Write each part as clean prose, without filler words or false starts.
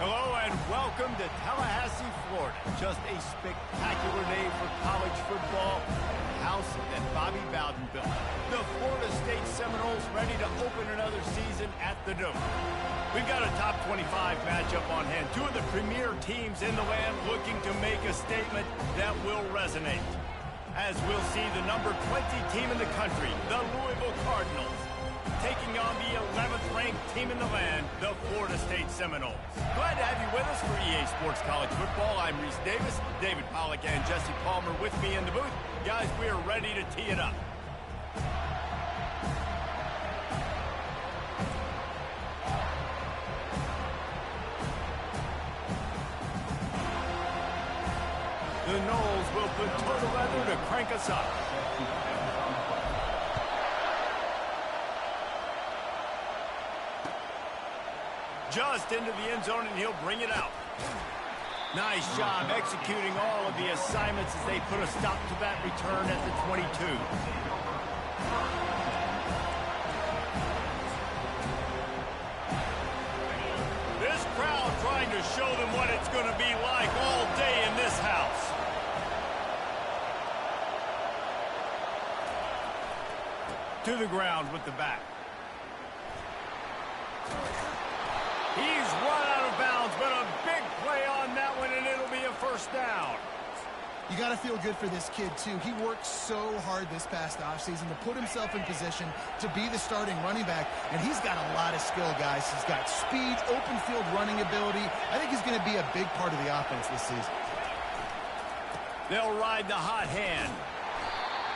Hello and welcome to Tallahassee, Florida. Just a spectacular day for college football. The house that Bobby Bowden built. The Florida State Seminoles ready to open another season at the Dome. We've got a top 25 matchup on hand. Two of the premier teams in the land looking to make a statement that will resonate. As we'll see the number 20 team in the country, the Louisville Cardinals, taking on the 11th ranked team in the land, the Florida State Seminoles. Glad to have you with us for EA Sports College Football. I'm Reese Davis, David Pollack and Jesse Palmer with me in the booth. Guys, we are ready to tee it up. The Noles will put total leather to crank us up. Just into the end zone, and he'll bring it out. Nice job executing all of the assignments as they put a stop to that return at the 22. This crowd trying to show them what it's going to be like all day in this house. To the ground with the back. He's run out of bounds, but a big play on that one, and it'll be a first down. You got to feel good for this kid, too. He worked so hard this past offseason to put himself in position to be the starting running back, and he's got a lot of skill, guys. He's got speed, open field running ability. I think he's going to be a big part of the offense this season. They'll ride the hot hand.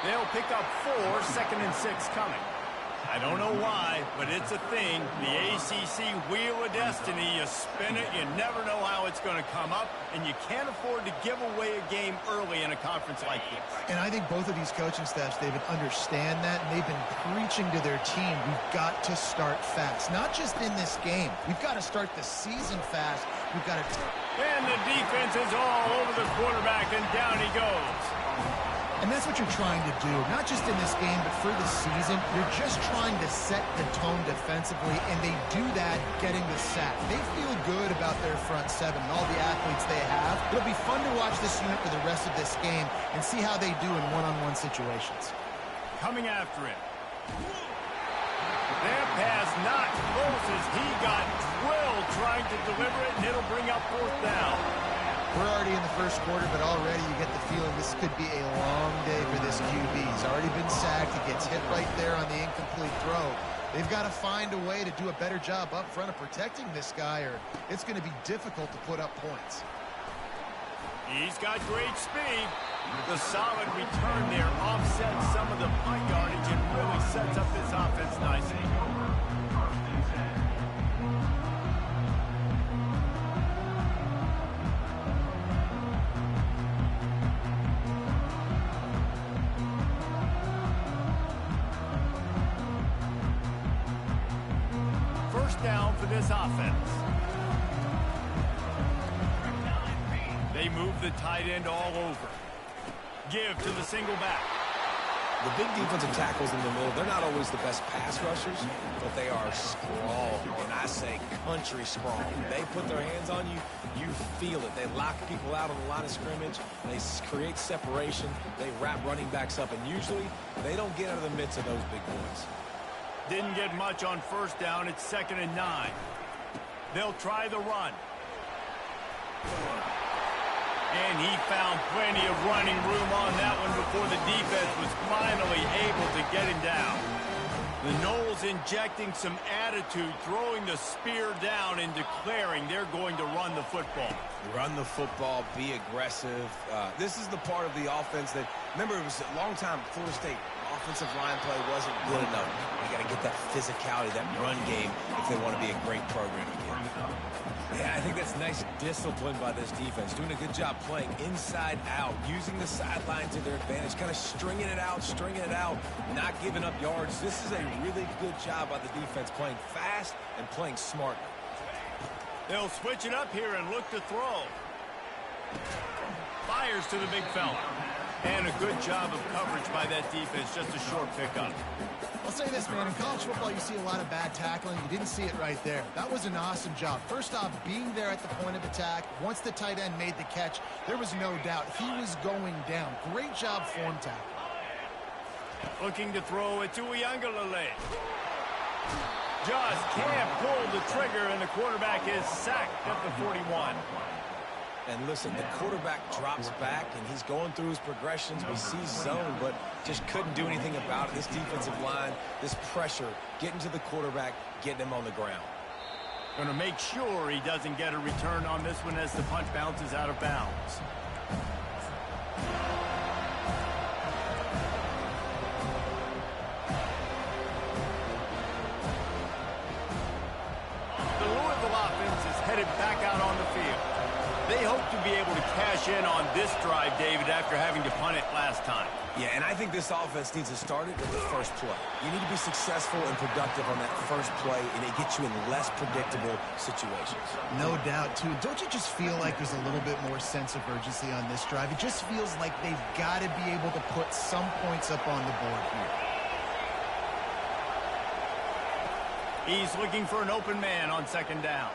They'll pick up 4, 2nd and 6 coming. I don't know why, but it's a thing. The ACC Wheel of Destiny, you spin it, you never know how it's going to come up, and you can't afford to give away a game early in a conference like this. And I think both of these coaching staffs, David, understand that, and they've been preaching to their team, we've got to start fast. Not just in this game. We've got to start the season fast. We've got to... And the defense is all over the quarterback, and down he goes. And that's what you're trying to do, not just in this game, but for the season. You're just trying to set the tone defensively, and they do that getting the sack. They feel good about their front seven and all the athletes they have. It'll be fun to watch this unit for the rest of this game and see how they do in one-on-one situations. Coming after it. That pass not close as he got drilled trying to deliver it, and it'll bring up 4th down. We're already in the first quarter, but already you get the feeling this could be a long day for this QB. He's already been sacked. He gets hit right there on the incomplete throw. They've got to find a way to do a better job up front of protecting this guy, or it's going to be difficult to put up points. He's got great speed. The solid return there offsets some of the punt yardage and really sets up this offense nicely. Down for this offense. They move the tight end all over. Give to the single back. The big defensive tackles in the middle, they're not always the best pass rushers, but they are strong, and I say country strong. They put their hands on you, you feel it. They lock people out on the line of scrimmage. They create separation. They wrap running backs up, and usually they don't get out of the midst of those big boys. Didn't get much on 1st down. It's 2nd and 9. They'll try the run. And he found plenty of running room on that one before the defense was finally able to get him down. The Noles injecting some attitude, throwing the spear down and declaring they're going to run the football. Run the football, be aggressive. This is the part of the offense that, remember, it was a long time Florida State offensive line play wasn't good enough. You got to get that physicality, that run game, if they want to be a great program again. Yeah, I think that's nice discipline by this defense. Doing a good job playing inside out, using the sideline to their advantage, kind of stringing it out, not giving up yards. This is a really good job by the defense, playing fast and playing smart. They'll switch it up here and look to throw. Fires to the big fella. And a good job of coverage by that defense, just a short pickup. I'll say this, man. In college football, you see a lot of bad tackling. You didn't see it right there. That was an awesome job. First off, being there at the point of attack. Once the tight end made the catch, there was no doubt he was going down. Great job form tackle. Looking to throw it to Uiagalelei. Just can't pull the trigger, and the quarterback is sacked at the 41. And listen, the quarterback drops back, and he's going through his progressions. We see zone, but just couldn't do anything about it. This defensive line, this pressure, getting to the quarterback, getting him on the ground. Going to make sure he doesn't get a return on this one as the punt bounces out of bounds. The Louisville offense is headed back out on the field. They hope to be able to cash in on this drive, David, after having to punt it last time. Yeah, and I think this offense needs to start it with the first play. You need to be successful and productive on that first play, and it gets you in less predictable situations. No doubt, too. Don't you just feel like there's a little bit more sense of urgency on this drive? It just feels like they've got to be able to put some points up on the board here. He's looking for an open man on second down.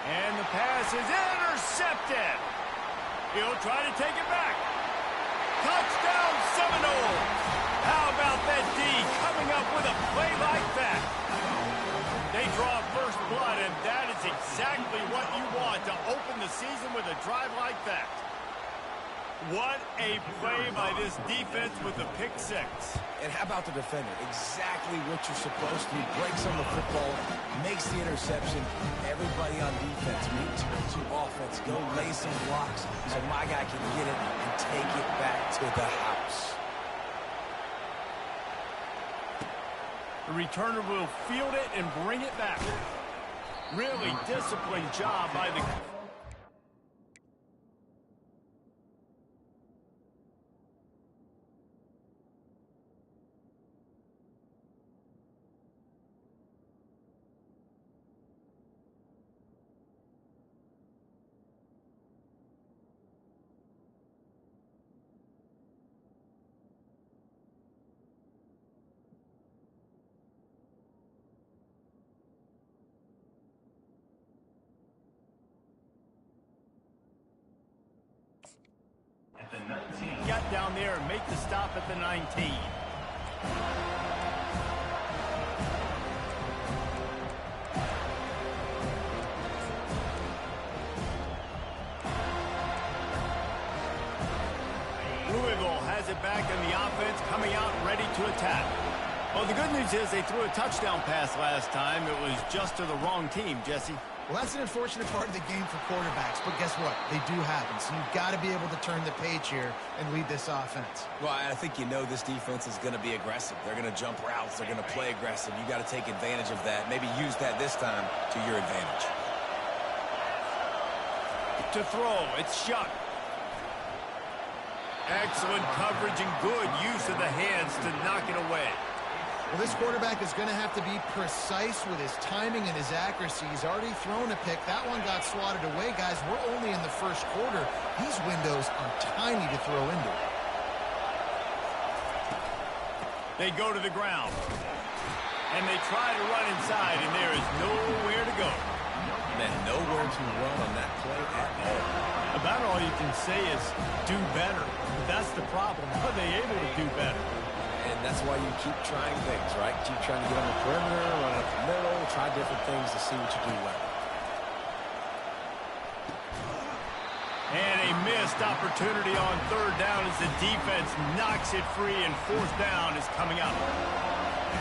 And the pass is intercepted. He'll try to take it back. Touchdown Seminoles. How about that D coming up with a play like that? They draw first blood, and that is exactly what you want to open the season with a drive like that. What a play by this defense with the pick six. And how about the defender? Exactly what you're supposed to do. Breaks on the football, makes the interception. Everybody on defense, return to offense. Go lay some blocks so my guy can get it and take it back to the house. The returner will field it and bring it back. Really disciplined job by the... Get down there and make the stop at the 19. Louisville has it back, and the offense coming out ready to attack. Well, the good news is they threw a touchdown pass last time. It was just to the wrong team, Jesse. Well, that's an unfortunate part of the game for quarterbacks, but guess what? They do happen, so you've got to be able to turn the page here and lead this offense. Well, I think you know this defense is going to be aggressive. They're going to jump routes. They're going to play aggressive. You got to take advantage of that. Maybe use that this time to your advantage. To throw, it's Shuck. Excellent coverage and good use of the hands to knock it away. Well, this quarterback is going to have to be precise with his timing and his accuracy. He's already thrown a pick. That one got swatted away, guys. We're only in the first quarter. These windows are tiny to throw into. They go to the ground. And they try to run inside, and there is nowhere to go. Man, nowhere to run on that play at all. About all you can say is do better. That's the problem. Are they able to do better? And that's why you keep trying things, right? Keep trying to get on the perimeter, run up the middle, try different things to see what you do well. And a missed opportunity on third down as the defense knocks it free, and fourth down is coming up.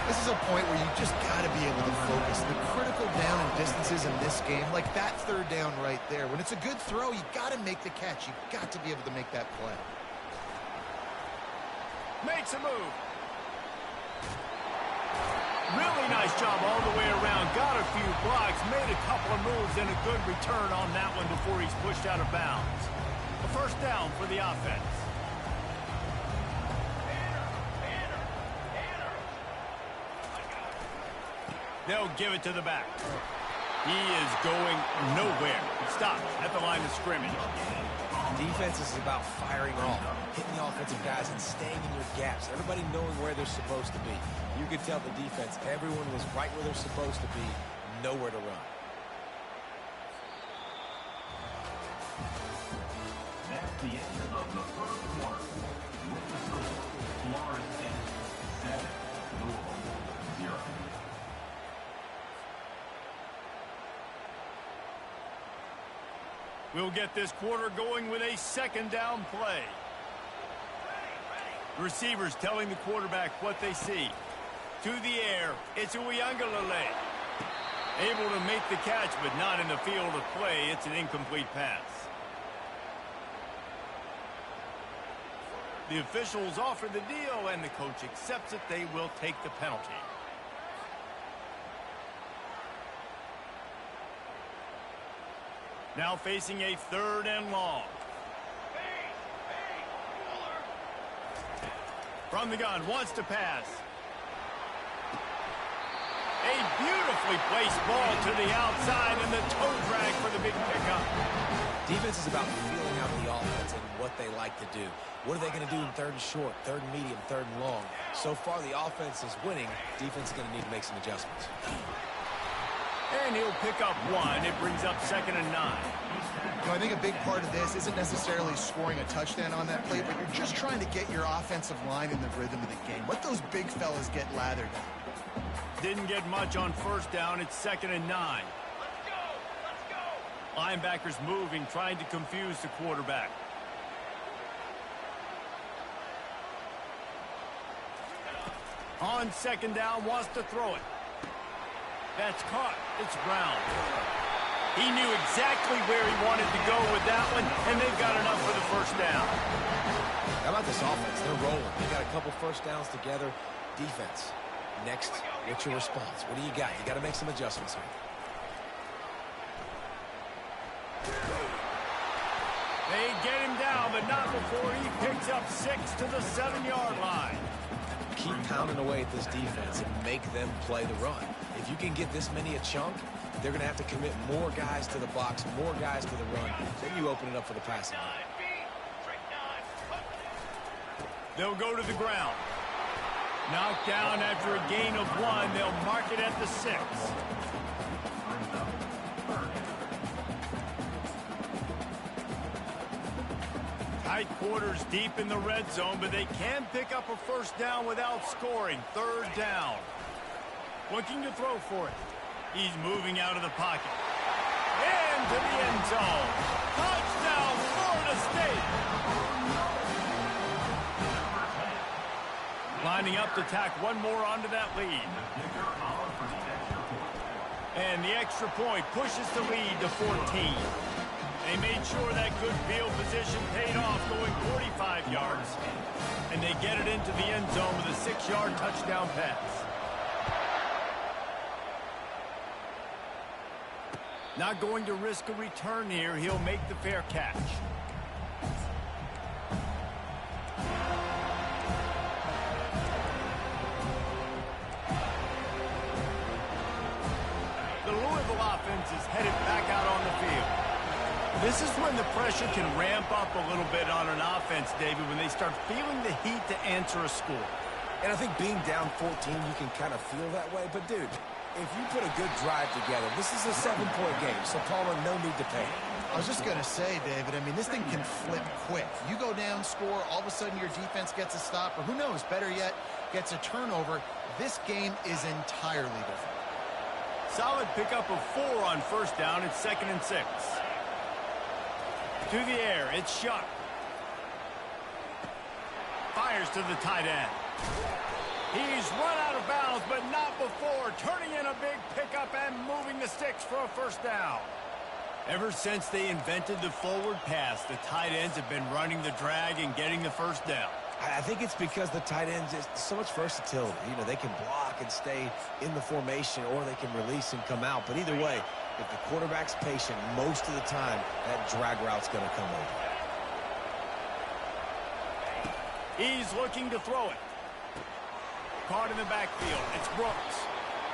This is a point where you just got to be able to focus. The critical down and distances in this game, like that third down right there. When it's a good throw, you got to make the catch. You got to be able to make that play. Makes a move. Really nice job all the way around. Got a few blocks, made a couple of moves, and a good return on that one before he's pushed out of bounds. A first down for the offense. They'll give it to the back. He is going nowhere. He stops at the line of scrimmage. Defense is about firing off, hitting the offensive guys and staying in your gaps. Everybody knowing where they're supposed to be. You could tell the defense, everyone was right where they're supposed to be, nowhere to run. That's the end of the first quarter. With the score, Florida State 7, Louisville 0. We'll get this quarter going with a second down play. Receivers telling the quarterback what they see. To the air, it's Uiagalelei. Able to make the catch, but not in the field of play. It's an incomplete pass. The officials offer the deal, and the coach accepts it. They will take the penalty. Now facing a 3rd and long. From the gun, wants to pass. A beautifully placed ball to the outside, and the toe drag for the big pickup. Defense is about feeling out the offense and what they like to do. What are they going to do in 3rd and short, 3rd and medium, 3rd and long? So far, the offense is winning. Defense is going to need to make some adjustments. And he'll pick up 1. It brings up 2nd and 9. You know, I think a big part of this isn't necessarily scoring a touchdown on that play, but you're just trying to get your offensive line in the rhythm of the game. Let those big fellas get lathered up. Didn't get much on 1st down. It's 2nd and 9. Let's go! Linebackers moving, trying to confuse the quarterback. On 2nd down, wants to throw it. That's caught. It's Brown. He knew exactly where he wanted to go with that one, and they've got enough for the 1st down. How about this offense? They're rolling. They got a couple 1st downs together. Defense. Next, what's your response? What do you got? You got to make some adjustments here. They get him down, but not before he picks up 6 to the 7-yard line. Keep pounding away at this defense and make them play the run. If you can get this many a chunk, they're going to have to commit more guys to the box, more guys to the run. Then you open it up for the passing. They'll go to the ground. Knocked down after a gain of 1. They'll mark it at the 6. Tight quarters deep in the red zone, but they can pick up a 1st down without scoring. 3rd down. Looking to throw for it. He's moving out of the pocket. Into the end zone. Touchdown, Florida State. Lining up to tack one more onto that lead. And the extra point pushes the lead to 14. They made sure that good field position paid off, going 45 yards. And they get it into the end zone with a 6-yard touchdown pass. Not going to risk a return here. He'll make the fair catch. The Louisville offense is headed back out on the field. This is when the pressure can ramp up a little bit on an offense, David, when they start feeling the heat to answer a score. And I think being down 14, you can kind of feel that way. But, dude, if you put a good drive together, this is a 7-point game, so Palmer, no need to panic. I was just going to say, David, I mean, this thing can flip quick. You go down, score, all of a sudden your defense gets a stop, or who knows, better yet, gets a turnover. This game is entirely different. Solid pickup of 4 on 1st down. It's 2nd and 6. To the air, it's Shuck. Fires to the tight end. He's run out of bounds, but not before turning in a big pickup and moving the sticks for a 1st down. Ever since they invented the forward pass, the tight ends have been running the drag and getting the 1st down. I think it's because the tight ends just so much versatility. You know, they can block and stay in the formation, or they can release and come out. But either way, if the quarterback's patient, most of the time, that drag route's going to come over. He's looking to throw it. Caught in the backfield. It's Brooks.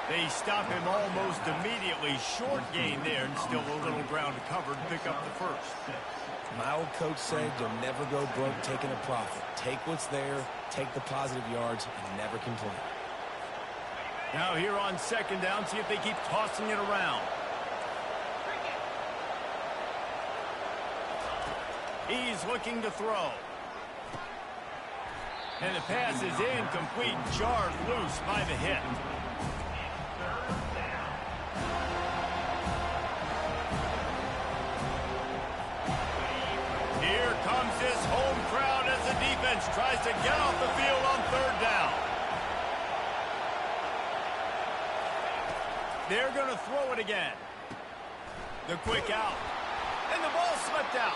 They stop him almost immediately. Short gain there, and still a little ground to cover to pick up the first. My old coach said you'll never go broke taking a profit. Take what's there, take the positive yards, and never complain. Now here on second down, see if they keep tossing it around. He's looking to throw. And the pass is incomplete, jarred loose by the hit. Here comes his home crowd as the defense tries to get off the field on third down. They're going to throw it again. The quick out. And the ball slipped out.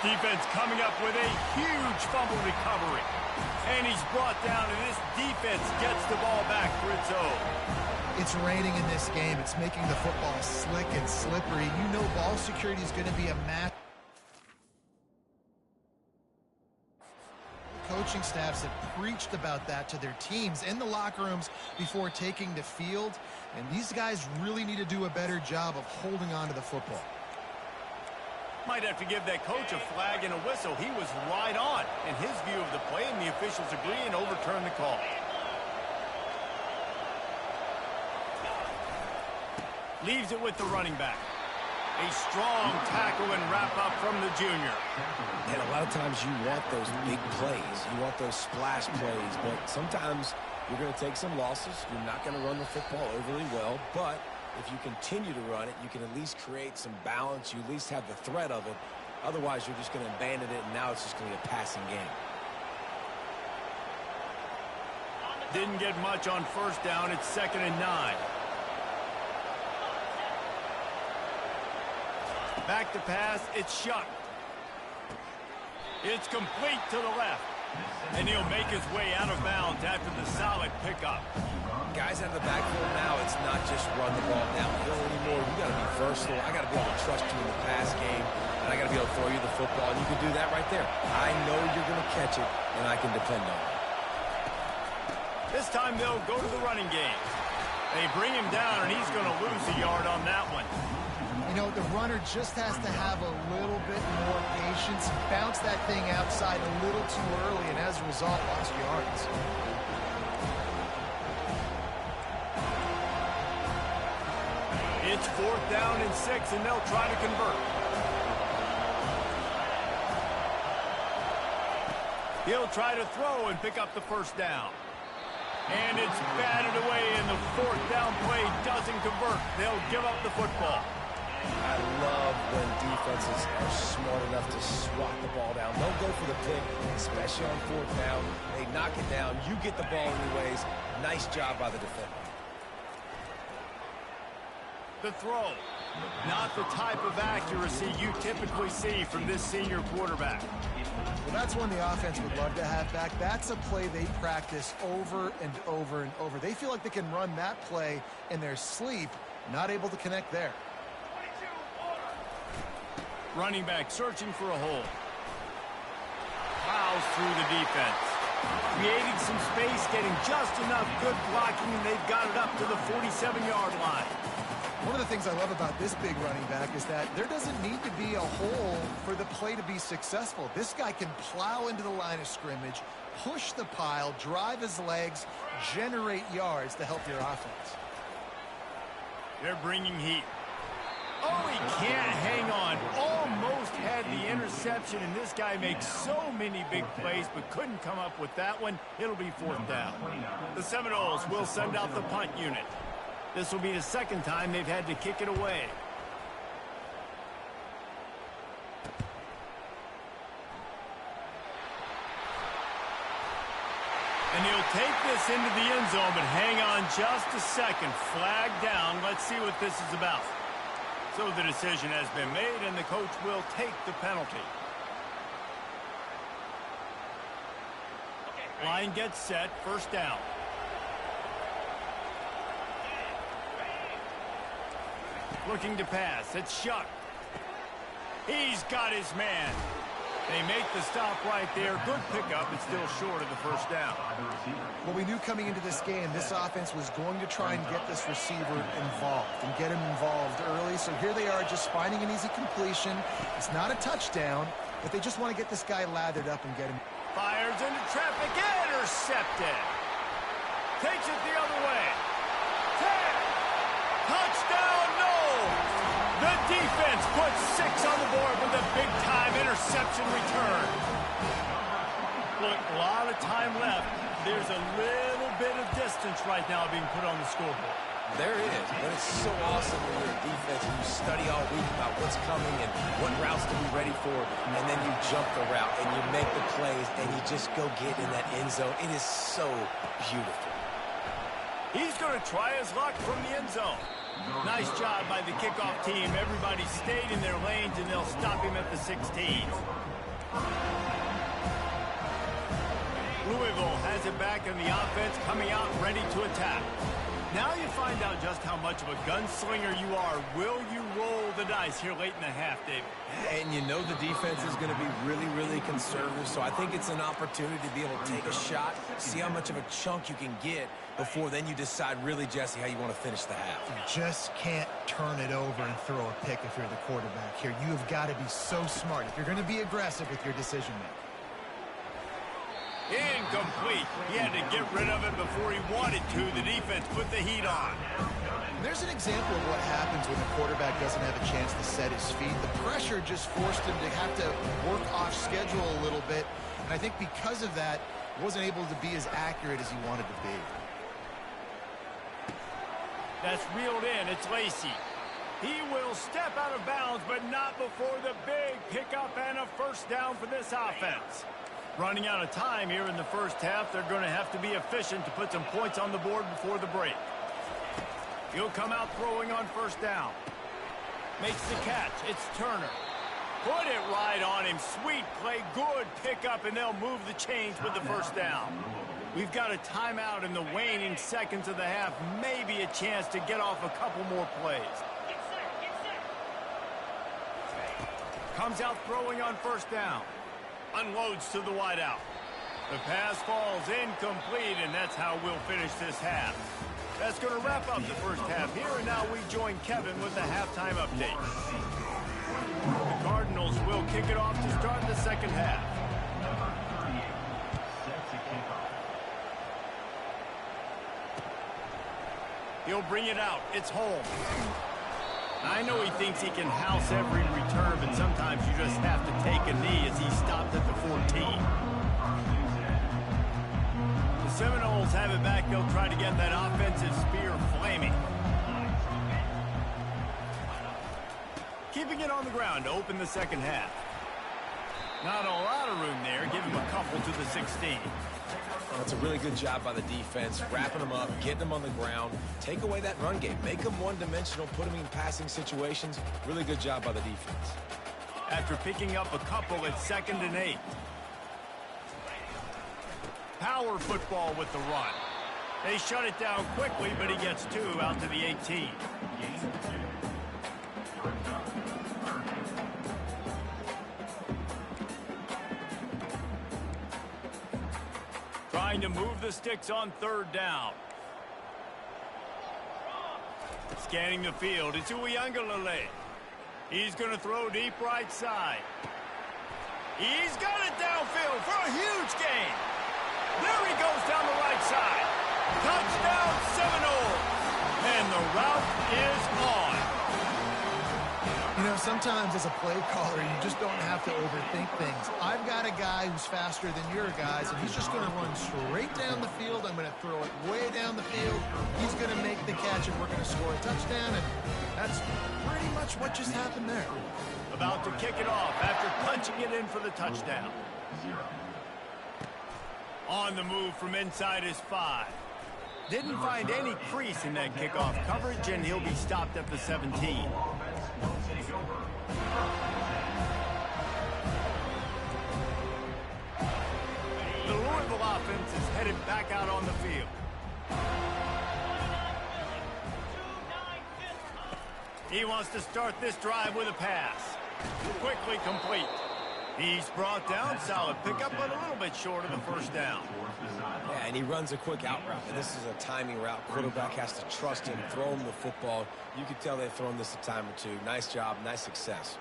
Defense coming up with a huge fumble recovery. And he's brought down, and this defense gets the ball back for its own. It's raining in this game. It's making the football slick and slippery. You know ball security is going to be a match. Coaching staffs have preached about that to their teams in the locker rooms before taking the field. And these guys really need to do a better job of holding on to the football. Might have to give that coach a flag and a whistle. He was right on in his view of the play, and the officials agree and overturn the call. Leaves it with the running back. A strong tackle and wrap up from the junior. And a lot of times you want those big plays. You want those splash plays. But sometimes you're going to take some losses. You're not going to run the football overly well. But if you continue to run it, you can at least create some balance. You at least have the threat of it. Otherwise, you're just going to abandon it, and now it's just going to be a passing game. Didn't get much on first down. It's 2nd and 9. Back to pass. It's Shuck. It's complete to the left. And he'll make his way out of bounds after the solid pickup. Guys out of the backfield now, it's not just run the ball downhill anymore. You got to be versatile. I got to be able to trust you in the pass game, and I got to be able to throw you the football, and you can do that right there. I know you're going to catch it, and I can depend on it. This time they'll go to the running game. They bring him down, and he's going to lose a yard on that one. You know, the runner just has to have a little bit more patience, bounce that thing outside a little too early, and as a result, lost yards. It's 4th down and 6, and they'll try to convert. He'll try to throw and pick up the first down. And it's batted away, and the 4th down play doesn't convert. They'll give up the football. I love when defenses are smart enough to swat the ball down. They'll go for the pick, especially on 4th down. They knock it down. You get the ball anyways. Nice job by the defender. The throw. Not the type of accuracy you typically see from this senior quarterback. Well, that's one the offense would love to have back. That's a play they practice over and over and over. They feel like they can run that play in their sleep, not able to connect there. Running back searching for a hole. Plows through the defense. Creating some space, getting just enough good blocking, and they've got it up to the 47-yard line. One of the things I love about this big running back is that there doesn't need to be a hole for the play to be successful. This guy can plow into the line of scrimmage, push the pile, drive his legs, generate yards to help your offense. They're bringing heat. Oh, he can't hang on. Almost had the interception, and this guy makes so many big plays, but couldn't come up with that one. It'll be 4th down. The Seminoles will send out the punt unit. This will be the 2nd time they've had to kick it away. And he'll take this into the end zone, but hang on just a second. Flag down. Let's see what this is about. So the decision has been made, and the coach will take the penalty. Line gets set. 1st down. Looking to pass. It's Shuck. He's got his man. They make the stop right there. Good pickup, but still short of the first down. Well, we knew coming into this game, this offense was going to try and get this receiver involved and get him involved early. So here they are just finding an easy completion. It's not a touchdown, but they just want to get this guy lathered up and get him. Fires into traffic, intercepted. Takes it the other way. 10. Touchdown, no. The defense puts 6 on the board with a big-time interception return. Look, a lot of time left. There's a little bit of distance right now being put on the scoreboard. There is, but it's so awesome when you're a defense and you study all week about what's coming and what routes to be ready for, and then you jump the route and you make the plays and you just go get in that end zone. It is so beautiful. He's going to try his luck from the end zone. Nice job by the kickoff team. Everybody stayed in their lanes, and they'll stop him at the 16. Louisville has it back in the offense, coming out ready to attack. Now you find out just how much of a gunslinger you are. Will you roll the dice here late in the half, David? And you know the defense is going to be really, really conservative, so I think it's an opportunity to be able to take a shot, see how much of a chunk you can get before then you decide really, Jesse, how you want to finish the half. You just can't turn it over and throw a pick if you're the quarterback here. You have got to be so smart if you're going to be aggressive with your decision-making. Incomplete. He had to get rid of it before he wanted to. The defense put the heat on. There's an example of what happens when the quarterback doesn't have a chance to set his feet. The pressure just forced him to have to work off schedule a little bit. And I think because of that, he wasn't able to be as accurate as he wanted to be. That's reeled in. It's Lacy. He will step out of bounds, but not before the big pickup and a first down for this offense. Running out of time here in the first half. They're going to have to be efficient to put some points on the board before the break. He'll come out throwing on first down. Makes the catch. It's Turner. Put it right on him. Sweet play. Good pickup, and they'll move the chains with the first down. We've got a timeout in the waning seconds of the half. Maybe a chance to get off a couple more plays. Comes out throwing on first down. Unloads to the wideout. The pass falls incomplete, and that's how we'll finish this half. That's going to wrap up the first half here, and now we join Kevin with the halftime update. The Cardinals will kick it off to start the second half. He'll bring it out. It's home. I know he thinks he can house every return, but sometimes you just have to take a knee as he stopped at the 14. The Seminoles have it back. They'll try to get that offensive spear flaming. Keeping it on the ground to open the second half. Not a lot of room there. Give him a couple to the 16. That's a really good job by the defense, wrapping them up, getting them on the ground, take away that run game, make them one-dimensional, put them in passing situations. Really good job by the defense. After picking up a couple, it's 2nd and 8. Power football with the run. They shut it down quickly, but he gets 2 out to the 18. Trying to move the sticks on 3rd down. Scanning the field, it's Uiagalelei. He's going to throw deep right side. He's got it downfield for a huge gain. There he goes down the right side. Touchdown Seminoles. And the route is on. You know, sometimes as a play caller, you just don't have to overthink things. I've got a guy who's faster than your guys, and he's just going to run straight down the field. I'm going to throw it way down the field. He's going to make the catch, and we're going to score a touchdown, and that's pretty much what just happened there. About to kick it off after punching it in for the touchdown. On the move from inside his 5. Didn't find any crease in that kickoff coverage, and he'll be stopped at the 17. The Louisville offense is headed back out on the field. He wants to start this drive with a pass. Quickly complete. He's brought down. Solid pickup, but a little bit short of the first down. Yeah, and he runs a quick out route. And this is a timing route. Quarterback has to trust him, throw him the football. You can tell they've thrown this a time or two. Nice job, nice success.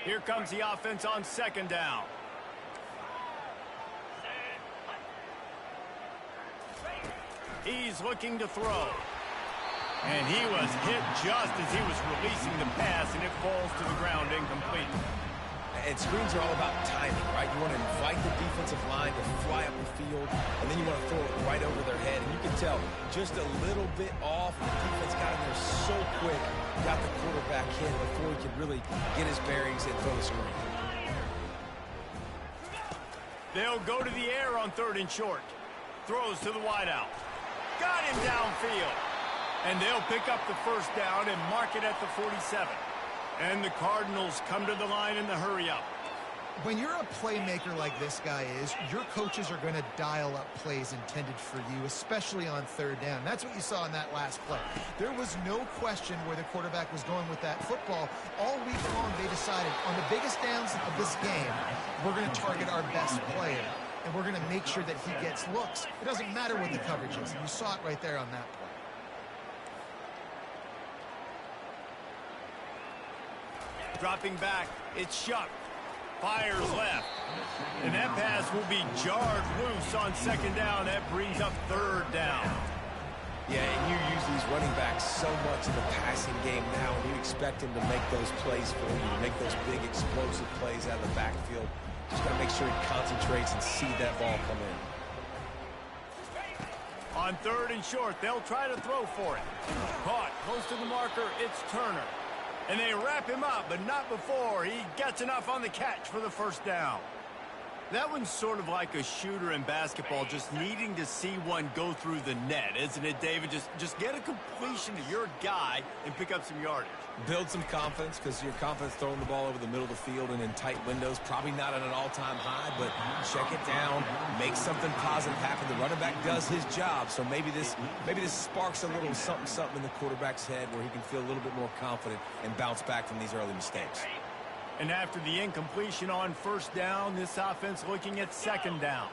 Here comes the offense on second down. He's looking to throw. And he was hit just as he was releasing the pass, and it falls to the ground incomplete. And screens are all about timing, right? You want to invite the defensive line to fly up the field, and then you want to throw it right over their head. And you can tell just a little bit off. The defense got in there so quick, got the quarterback hit before he could really get his bearings and throw the screen. They'll go to the air on 3rd and short. Throws to the wideout. Got him downfield. And they'll pick up the first down and mark it at the 47. And the Cardinals come to the line in the hurry-up. When you're a playmaker like this guy is, your coaches are going to dial up plays intended for you, especially on 3rd down. That's what you saw in that last play. There was no question where the quarterback was going with that football. All week long, they decided on the biggest downs of this game, we're going to target our best player, and we're going to make sure that he gets looks. It doesn't matter what the coverage is. And you saw it right there on that play. Dropping back, it's Shuck. Fires left. And that pass will be jarred loose on 2nd down. That brings up 3rd down. Yeah, and you use these running backs so much in the passing game now, and you expect him to make those plays for you, to make those big explosive plays out of the backfield. Just got to make sure he concentrates and see that ball come in. On 3rd and short, they'll try to throw for it. Caught close to the marker, it's Turner. And they wrap him up, but not before he gets enough on the catch for the first down. That one's sort of like a shooter in basketball, just needing to see one go through the net, isn't it, David? Just get a completion to your guy and pick up some yardage. Build some confidence, because your confidence throwing the ball over the middle of the field and in tight windows, probably not at an all-time high, but check it down, make something positive happen. The running back does his job, so maybe this sparks a little something in the quarterback's head where he can feel a little bit more confident and bounce back from these early mistakes. And after the incompletion on 1st down, this offense looking at 2nd down.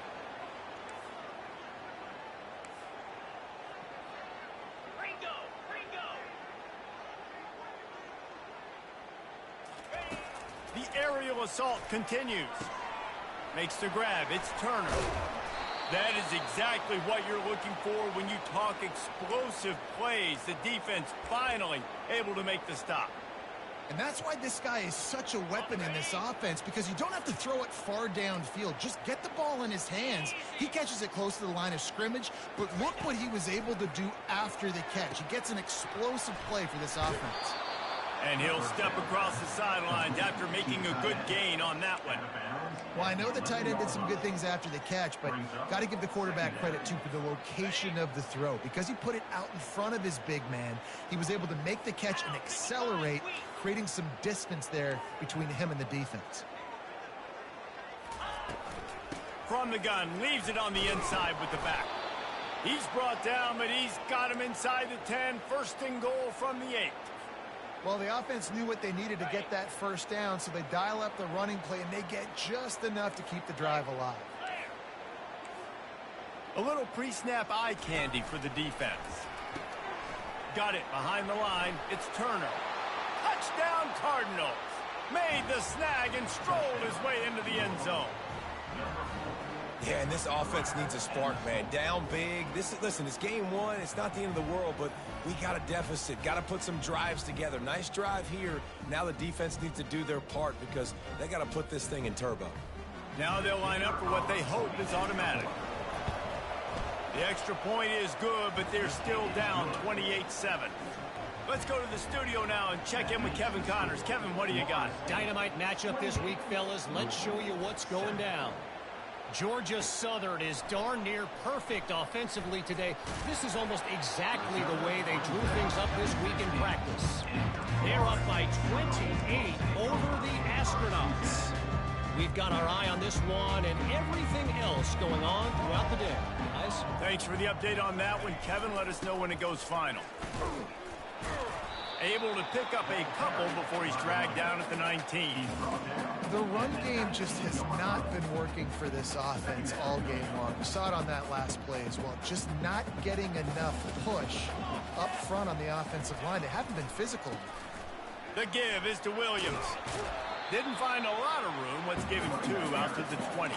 The aerial assault continues. Makes the grab. It's Turner. That is exactly what you're looking for when you talk explosive plays. The defense finally able to make the stop. And that's why this guy is such a weapon in this offense, because you don't have to throw it far downfield. Just get the ball in his hands. He catches it close to the line of scrimmage, but look what he was able to do after the catch. He gets an explosive play for this offense. And he'll step across the sidelines after making a good gain on that one. Well, I know the tight end did some good things after the catch, but got to give the quarterback credit, too, for the location of the throw. Because he put it out in front of his big man, he was able to make the catch and accelerate, creating some distance there between him and the defense. From the gun, leaves it on the inside with the back. He's brought down, but he's got him inside the 10. 1st and goal from the 8. Well, the offense knew what they needed to get that first down, so they dial up the running play, and they get just enough to keep the drive alive. A little pre-snap eye candy for the defense. Got it behind the line. It's Turner. Touchdown Cardinals. Made the snag and strolled his way into the end zone. Yeah, and this offense needs a spark, man. Down big. Listen, it's game 1. It's not the end of the world, but we got a deficit. Got to put some drives together. Nice drive here. Now the defense needs to do their part because they got to put this thing in turbo. Now they'll line up for what they hope is automatic. The extra point is good, but they're still down 28-7. Let's go to the studio now and check in with Kevin Connors. Kevin, what do you got? Dynamite matchup this week, fellas. Let's show you what's going down. Georgia Southern is darn near perfect offensively today. This is almost exactly the way they drew things up this week in practice. They're up by 28 over the Astronauts. We've got our eye on this one and everything else going on throughout the day. Guys? Thanks for the update on that one, Kevin. Let us know when it goes final. Able to pick up a couple before he's dragged down at the 19. The run game just has not been working for this offense all game long. We saw it on that last play as well. Just not getting enough push up front on the offensive line. They haven't been physical. The give is to Williams. Didn't find a lot of room. Let's give him 2 out to the 20.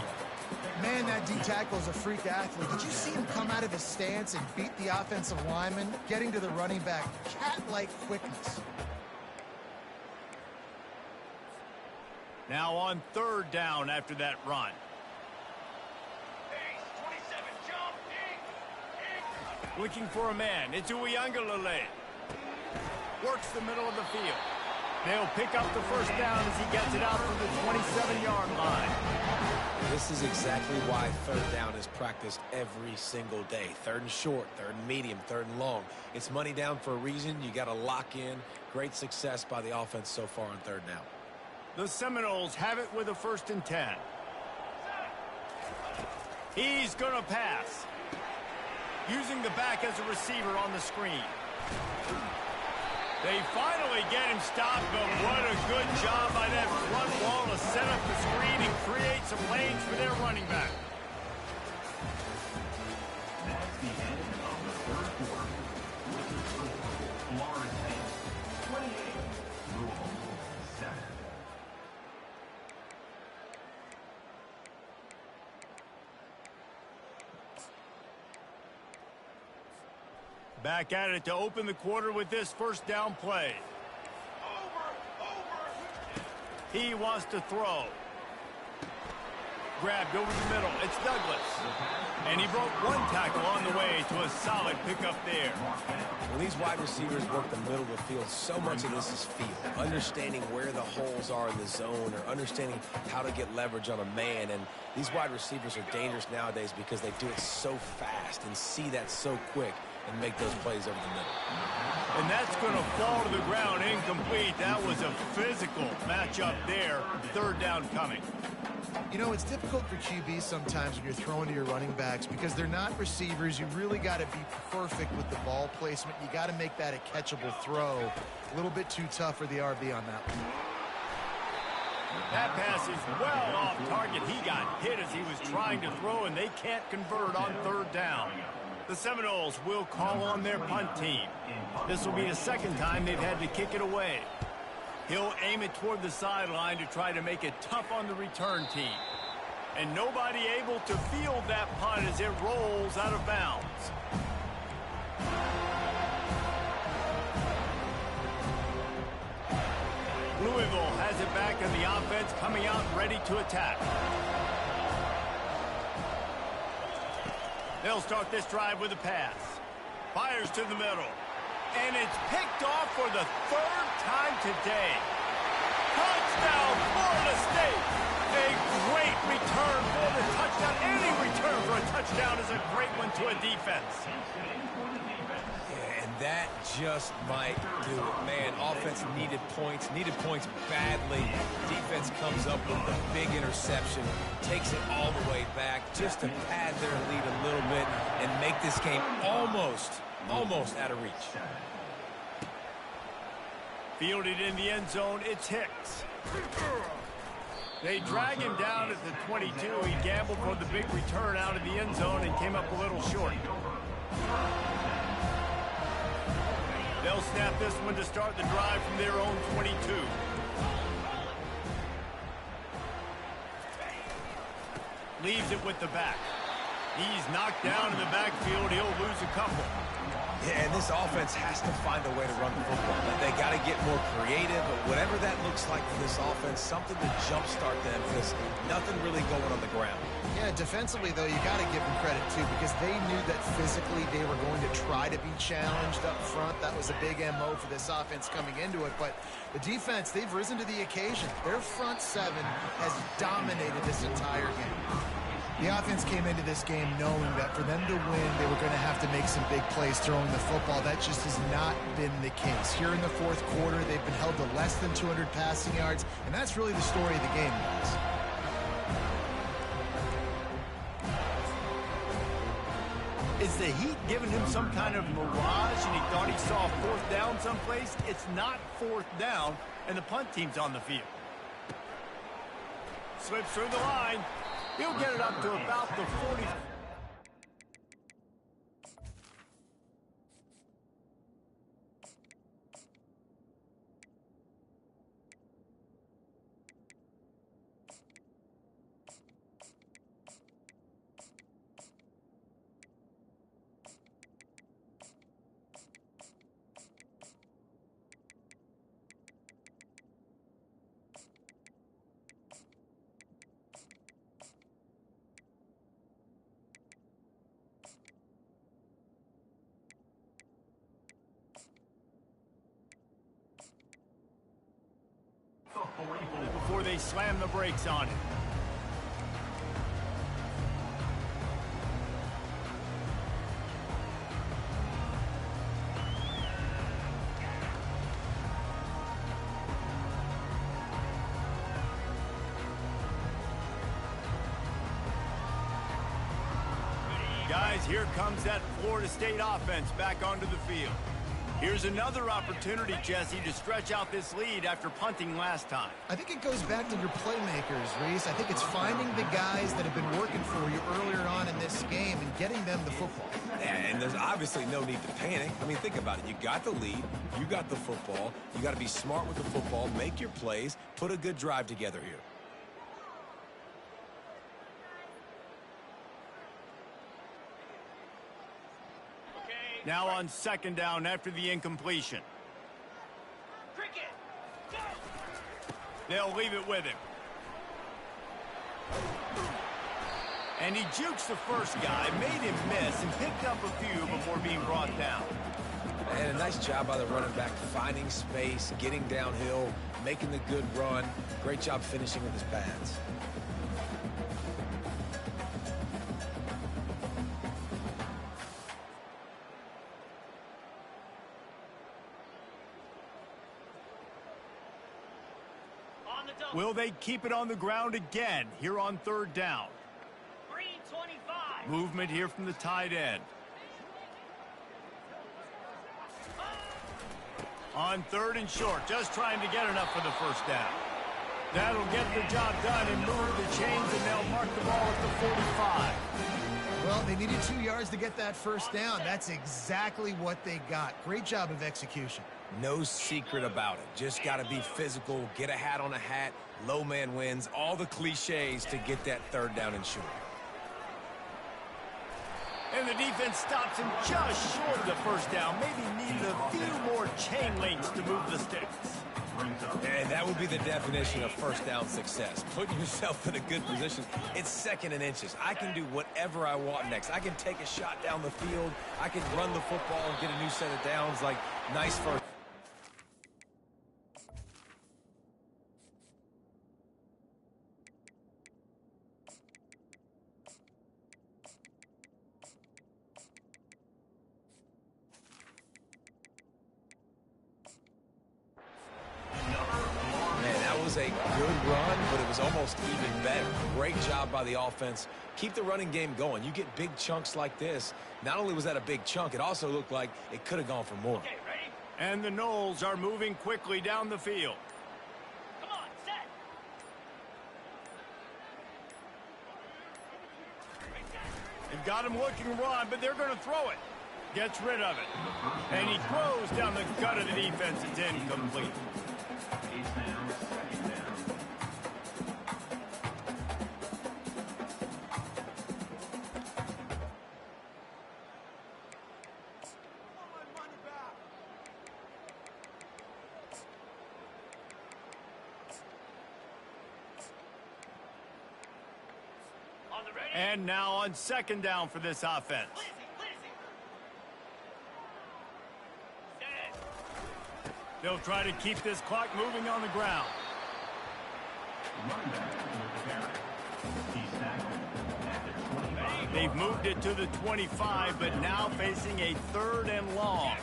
Man, that D-tackle is a freak athlete. Did you see him come out of his stance and beat the offensive lineman, getting to the running back? Cat-like quickness. Now on 3rd down after that run. Looking for a man. It's Uiagalelei. Works the middle of the field. They'll pick up the 1st down as he gets it out to the 27-yard line. This is exactly why 3rd down is practiced every single day. 3rd and short, 3rd and medium, 3rd and long. It's money down for a reason. You got to lock in. Great success by the offense so far on 3rd down. The Seminoles have it with a 1st and 10. He's going to pass. Using the back as a receiver on the screen. They finally get him stopped, but what a good job by that front wall to set up the screen and create some lanes for their running back. That's the end of the 3rd quarter. With the score, Florida State 28, Louisville 7. Back at it to open the quarter with this 1st down play. He wants to throw. Grabbed over the middle. It's Douglas. And he broke 1 tackle on the way to a solid pickup there. When these wide receivers work the middle of the field, so much of this is feel. Understanding where the holes are in the zone or understanding how to get leverage on a man. And these wide receivers are dangerous nowadays because they do it so fast and see that so quick and make those plays over the middle. And that's going to fall to the ground incomplete. That was a physical matchup there. 3rd down coming. You know, it's difficult for QB sometimes when you're throwing to your running backs because they're not receivers. You really got to be perfect with the ball placement. You got to make that a catchable throw. A little bit too tough for the RB on that one. That pass is well off target. He got hit as he was trying to throw, and they can't convert on 3rd down. The Seminoles will call on their punt team. This will be the 2nd time they've had to kick it away. He'll aim it toward the sideline to try to make it tough on the return team. And nobody able to field that punt as it rolls out of bounds. Louisville has it back in the offense, coming out ready to attack. They'll start this drive with a pass. Fires to the middle. And it's picked off for the 3rd time today. Touchdown, Florida State. A great return for the touchdown. Any return for a touchdown is a great one to a defense. Yeah, and that just might do it. Man, offense needed points badly. Defense comes up with a big interception, takes it all the way back just to pad their lead a little bit and make this game almost out of reach. Fielded in the end zone, it's Hicks. They drag him down at the 22. He gambled for the big return out of the end zone and came up a little short. They'll snap this one to start the drive from their own 22. Leaves it with the back. He's knocked down in the backfield. He'll lose a couple. Yeah, and this offense has to find a way to run the football. They got to get more creative, but whatever that looks like for this offense, something to jumpstart them because nothing really going on the ground. Yeah, defensively, though, you got to give them credit, too, because they knew that physically they were going to try to be challenged up front. That was a big MO for this offense coming into it. But the defense, they've risen to the occasion. Their front 7 has dominated this entire game. The offense came into this game knowing that for them to win, they were going to have to make some big plays throwing the football. That just has not been the case. Here in the 4th quarter, they've been held to less than 200 passing yards, and that's really the story of the game, guys. Is the heat giving him some kind of mirage and he thought he saw fourth down someplace, it's not fourth down, and the punt team's on the field. Slips through the line. He'll get it up to about the 40. Before they slam the brakes on it. Guys, here comes that Florida State offense back onto the field. Here's another opportunity, Jesse, to stretch out this lead after punting last time. I think it goes back to your playmakers, Reese. I think it's finding the guys that have been working for you earlier on in this game and getting them the football. Yeah, and there's obviously no need to panic. I mean, think about it. You got the lead. You got the football. You got to be smart with the football, make your plays, put a good drive together here. Now on second down after the incompletion. They'll leave it with him. And he jukes the first guy, made him miss, and picked up a few before being brought down. And a nice job by the running back, finding space, getting downhill, making the good run. Great job finishing with his pads. Will they keep it on the ground again here on third down? Green 25. Movement here from the tight end. On third and short, just trying to get enough for the first down. That'll get the job done and move the chains, and they'll mark the ball at the 45. Well, they needed 2 yards to get that first down. That's exactly what they got. Great job of execution. No secret about it. Just got to be physical, get a hat on a hat, low man wins, all the cliches to get that third down and short. And the defense stops him just short of the first down. Maybe needed a few more chain links to move the sticks. And that would be the definition of first down success. Putting yourself in a good position. It's second and inches. I can do whatever I want next. I can take a shot down the field. I can run the football and get a new set of downs. Like, nice first. A good run, but it was almost even better. Great job by the offense. Keep the running game going. You get big chunks like this. Not only was that a big chunk, it also looked like it could have gone for more. Okay, ready? And the Noles are moving quickly down the field. Come on, set. They've got him looking to run, but they're going to throw it. Gets rid of it. And he throws down the gut of the defense. It's incomplete. And now on second down for this offense. They'll try to keep this clock moving on the ground. They've moved it to the 25, but now facing a third and long.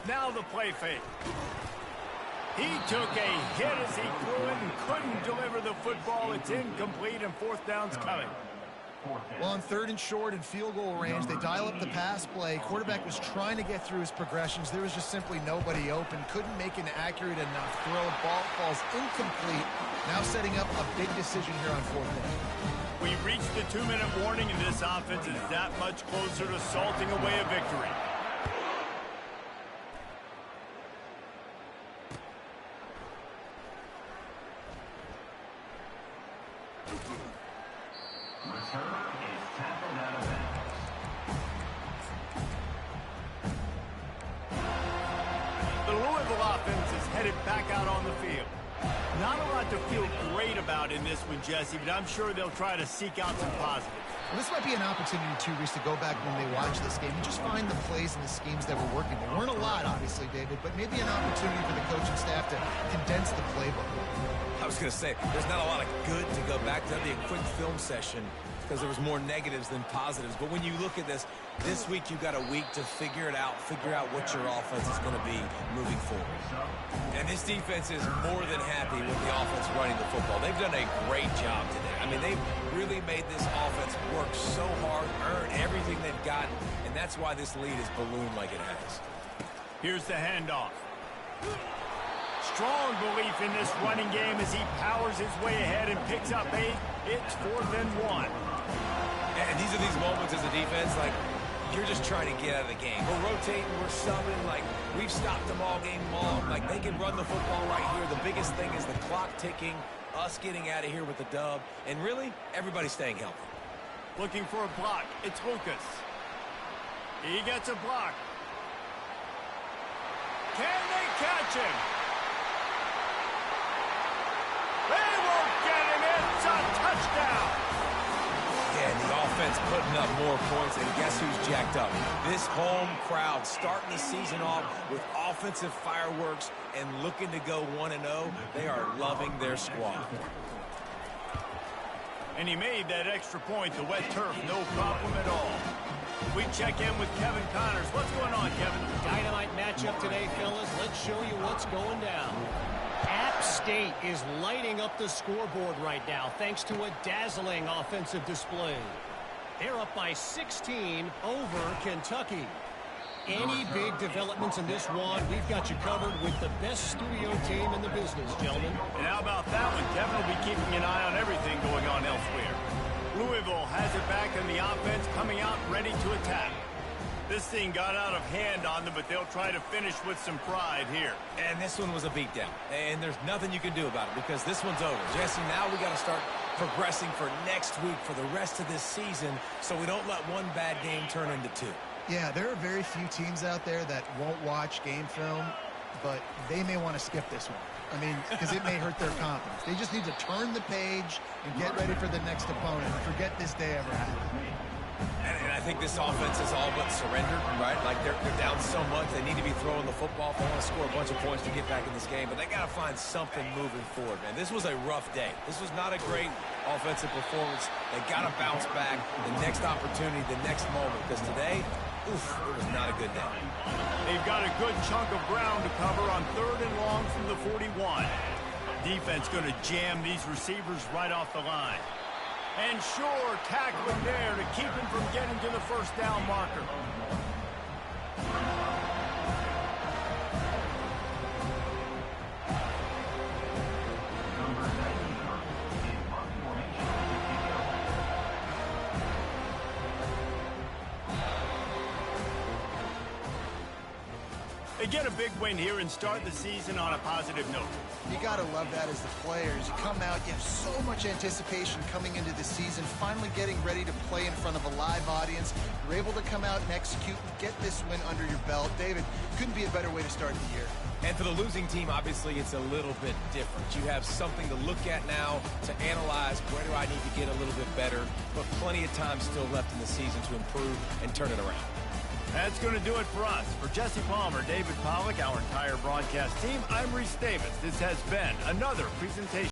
Now the play fake. He took a hit as he threw it and couldn't deliver the football. It's incomplete, and fourth down's coming. Well, on 3rd and short and field goal range, they dial up the pass play. Quarterback was trying to get through his progressions. There was just simply nobody open. Couldn't make an accurate enough throw. Ball falls incomplete. Now setting up a big decision here on 4th down. We reached the 2-minute warning, and this offense is that much closer to salting away a victory. The Louisville offense is headed back out on the field. Not a lot to feel great about in this one, Jesse, but I'm sure they'll try to seek out some positives. Well, this might be an opportunity, too, Reese, to go back when they watch this game and just find the plays and the schemes that were working. There weren't a lot, obviously, David, but maybe an opportunity for the coaching staff to condense the playbook. I was going to say, there's not a lot of good to go back to. That'd be a quick film session because there was more negatives than positives. But when you look at this week you've got a week to figure it out, figure out what your offense is going to be moving forward. And this defense is more than happy with the offense running the football. They've done a great job today. I mean, they've really made this offense work so hard, earn everything they've gotten, and that's why this lead is ballooned like it has. Here's the handoff. Strong belief in this running game as he powers his way ahead and picks up 8. It's 4th and 1. And these are these moments as a defense, like, you're just trying to get out of the game. We're rotating, we're subbing, like, we've stopped them all game long. Like, they can run the football right here. The biggest thing is the clock ticking, us getting out of here with the dub, and really, everybody staying healthy. Looking for a block. It's Lucas. He gets a block. Can they catch him? They won't get him. It's a touchdown. Yeah, and the offense putting up more points, and guess who's jacked up? This home crowd starting the season off with offensive fireworks and looking to go 1-0. They are loving their squad. And he made that extra point. The wet turf, no problem at all. We check in with Kevin Connors. What's going on, Kevin? Dynamite matchup today, fellas. Let's show you what's going down. App State is lighting up the scoreboard right now thanks to a dazzling offensive display. They're up by 16 over Kentucky. Any big developments in this one, we've got you covered with the best studio team in the business, gentlemen. And how about that one? Kevin will be keeping an eye on everything going on elsewhere. Louisville has it back in the offense, coming out ready to attack. This thing got out of hand on them, but they'll try to finish with some pride here. And this one was a beatdown. And there's nothing you can do about it because this one's over. Jesse, now we got to start progressing for next week for the rest of this season so we don't let one bad game turn into 2. Yeah, there are very few teams out there that won't watch game film, but they may want to skip this one. I mean, because it may hurt their confidence. They just need to turn the page and get ready for the next opponent and forget this day ever happened. And I think this offense is all but surrendered, right? Like, they're down so much. They need to be throwing the football if they want to score a bunch of points to get back in this game. But they got to find something moving forward, man. This was a rough day. This was not a great offensive performance. They got to bounce back the next opportunity, the next moment. Because today, oof, it was not a good day. They've got a good chunk of ground to cover on 3rd and long from the 41. Defense going to jam these receivers right off the line. And sure, tackling there to keep him from getting to the first down marker. They get a big win here and start the season on a positive note. You got to love that as the players. You come out, you have so much anticipation coming into the season, finally getting ready to play in front of a live audience. You're able to come out and execute and get this win under your belt. David, couldn't be a better way to start the year. And for the losing team, obviously, it's a little bit different. You have something to look at now, to analyze where do I need to get a little bit better, but plenty of time still left in the season to improve and turn it around. That's going to do it for us. For Jesse Palmer, David Pollack, our entire broadcast team, I'm Reese Davis. This has been another presentation.